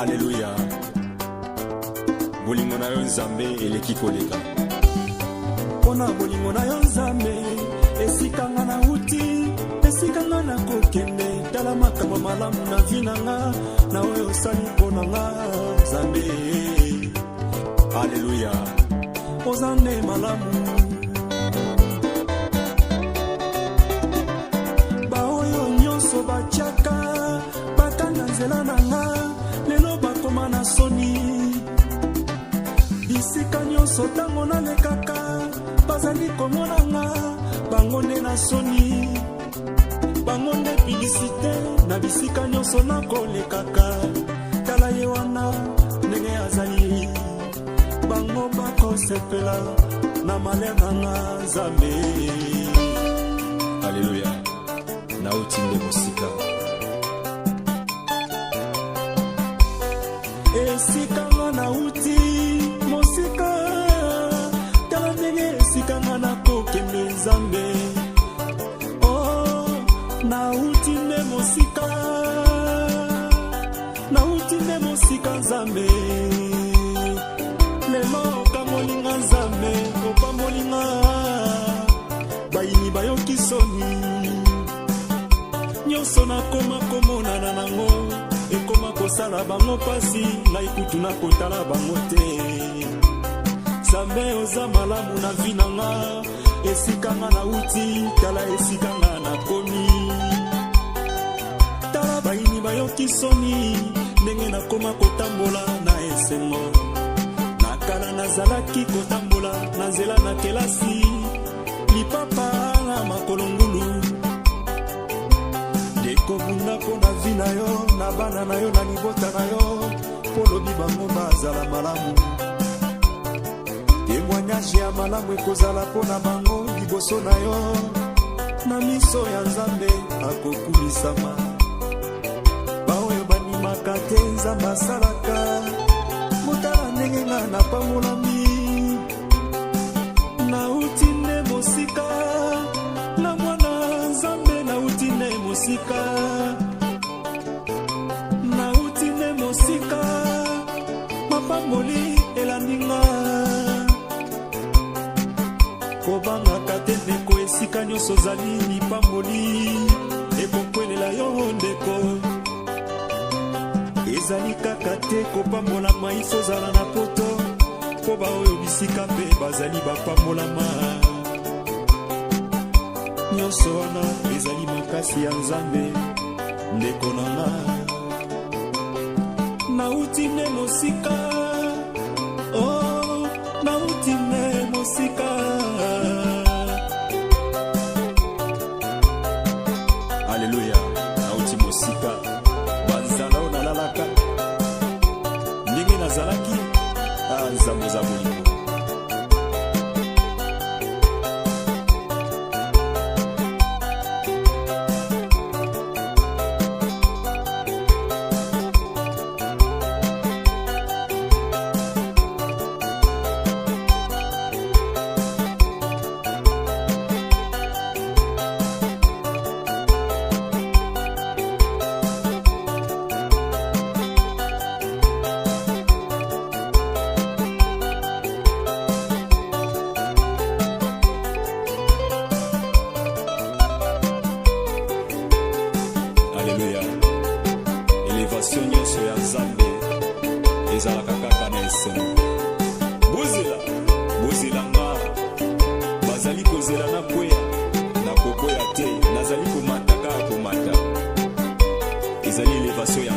Alléluia. Bolingo na yo nzambe eleki koleka. Pona bolingo na yo nzambe esika nga na uti, esika nga na kokende, tala makambo malamu na vi na nga, na oyo osali mpona nga nzambe. Alléluia. Oza nde malamu. Baoyo nyonso batiaka bakanga nzela na nga, lelo bakoma na soni. Bisika nyonso tango nalekaka bazali komona nga, bango nde na soni. Bango nde publicité na bisika nyonso nakolekaka, tala ye wana ndenge azali. Bango bakosepela na malere na nga nzambe. Alléluia. Nauti nde mosika. Esika nga nauti mosika, tala ndenge esika nga nakokende nzambe. Oh, nauti nde mosika, nauti nde mosika nzambe. Lelo okamolinga nzambe, opamolinga bayini bayoki soni. Nyonso nakoma komonana nango, ekoma kosala bango pasi, ngai kutu nakotala bango te. Nzambe oza malamu na vi na nga, esika nga nauti, tala esika nga nakomi. Tala bayini bayoki soni, ndenge nakoma kotambola na esengo. Nakala nazalaki kotambola na nzela na kelasi, lipapa na makolo ngulu. Dekobunda po na vi na yo, na bana na yo, na libota na yo, polobi bango bazala malamu. Témoignage ya malamu ekozala po na bango liboso na yo, na miso ya nzambe akokumisama. Baoyo banimaka te nzambe asalaka, motala ndenge nga napamolami. Nauti nde mosika, na mwana nzambe nauti nde mosika. Nauti nde mosika, mapamboli elandinga. Kobangaka te ndeko esika nyonso ozali lipamboli, ekokwelela yo ndeko. Ezali kaka te kopambolama, ifo ozala na poto, po baoyo bisika mpe bazali bapambolama. Nyonso wana ezali makasi ya nzambe, ndeko na nga. Nauti nde mosika, oh, nauti nde mosika. Alléluia. Nauti mosika. Banzala o nalalaka, ndenge nazalaki, nzambe za bolingo. Alléluia. Élévation nyonso ya nzambe ezalaka kaka na esengo. Bozela, bozela nga, bazali kozela na kweya, na kokoya te, nazali komata kaka komata. Ezali élévation ya